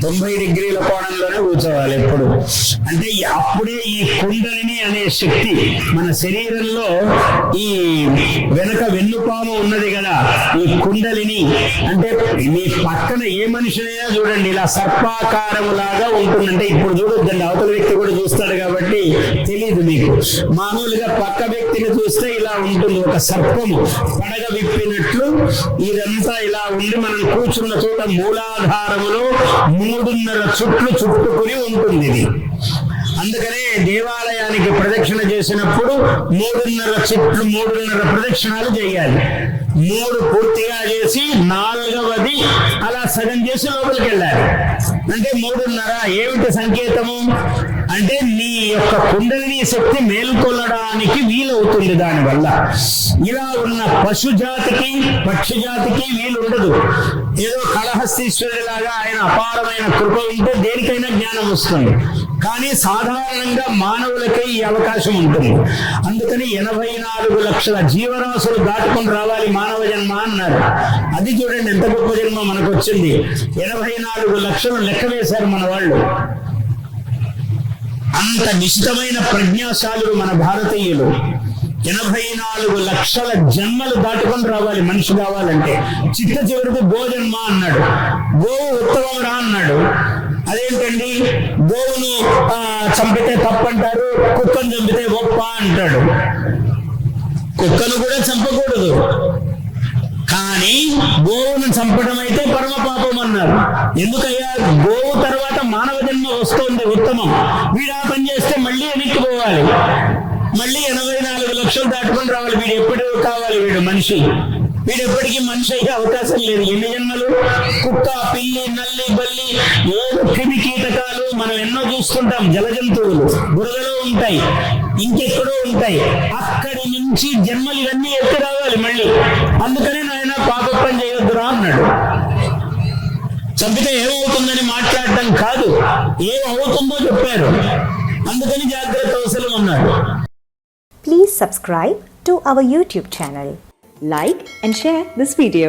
90 డిగ్రీల కోణంలోనే కూర్చోవాలి ఎప్పుడు. అంటే అప్పుడే ఈ కుండలిని అనే శక్తి మన శరీరంలో, ఈ వెనక వెన్నుపాము ఉన్నది కదా, ఈ కుండలిని అంటే మీ పక్కన ఏ మనిషినైనా చూడండి ఇలా సర్పాకారములాగా ఉంటుందంటే, ఇప్పుడు చూడొద్దండి అవతల వ్యక్తి కూడా చూస్తాడు కాబట్టి తెలియదు మీకు. మామూలుగా పక్క వ్యక్తిని చూస్తే ఇలా ఉంటుంది, ఒక సర్పము పడగ విప్పినట్లు ఇదంతా ఇలా ఉండి మనం కూర్చున్న చోట మూలాధారములో 3.5 చుట్లు చుట్టుకుని ఉంటుంది ఇది. అందుకనే దేవాలయానికి ప్రదక్షిణ చేసినప్పుడు 3.5 ప్రదక్షిణాలు చేయాలి. 3 పూర్తిగా చేసి 4వది అలా సగం చేసి లోపలికి వెళ్ళాలి. అంటే 3.5 ఏమిటి సంకేతము అంటే నీ యొక్క కుండలిని శక్తి మేల్కొల్లడానికి వీలవుతుంది. దానివల్ల ఇలా ఉన్న పశు జాతికి పక్షి జాతికి వీలు ఉండదు. ఏదో కాళహస్తీశ్వరుడిలాగా ఆయన అపారమైన కృప ఉంటే దేనికైనా జ్ఞానం వస్తుంది. కానీ సాధారణంగా మానవులకే ఈ అవకాశం ఉంటుంది. అందుకని 84 లక్షల జీవరాశులు దాటుకొని రావాలి మానవ జన్మ అన్నారు. అది చూడండి ఎంత గొప్ప జన్మ మనకు వచ్చింది. 84 లక్షలు లెక్క వేశారు మన వాళ్ళు. అంత నిశితమైన ప్రజ్ఞాశాలులు మన భారతీయులు. 84 లక్షల జన్మలు దాటుకొని రావాలి మనిషి కావాలంటే. చిట్ట చివరికి గోజన్మ అన్నాడు. గోవు ఉత్తమం రా అన్నాడు. అదేంటండి, గోవును చంపితే తప్పంటారు, కుక్కను చంపితే గొప్ప అంటాడు. కుక్కను కూడా చంపకూడదు, కానీ గోవును చంపడం అయితే పరమ పాపం అన్నారు. ఎందుకయ్యా, గోవు తర్వాత మానవ జన్మ వస్తుంది ఉత్తమం. వీడు ఆ పని చేస్తే మళ్ళీ వెనక్కి పోవాలి, మళ్ళీ 84 లక్షలు దాటుకొని రావాలి. వీడు ఎప్పుడు కావాలి, వీడు మనిషి, వీడు ఎప్పటికీ మనిషి అయ్యే అవకాశం లేదు. ఎన్ని జన్మలు? కుక్క, పిల్లి, నల్లి, బల్లి, ఏదో క్రిమి కీటకాలు మనం ఎన్నో చూస్తుంటాం. జల జంతువులు బురదలో ఉంటాయి, ఇంకెక్కడో ఉంటాయి. అక్కడి నుంచి జన్మలు ఇవన్నీ ఎత్తి రావాలి మళ్ళీ. అందుకని నాయన పాప పని చేయొద్దురా అన్నాడు. చంపితే ఏమవుతుందని మాట్లాడటం కాదు, ఏమవుతుందో చెప్పారు. అందుకని జాగ్రత్త అవసరం అన్నాడు. Please subscribe to our YouTube channel. Like and share this video.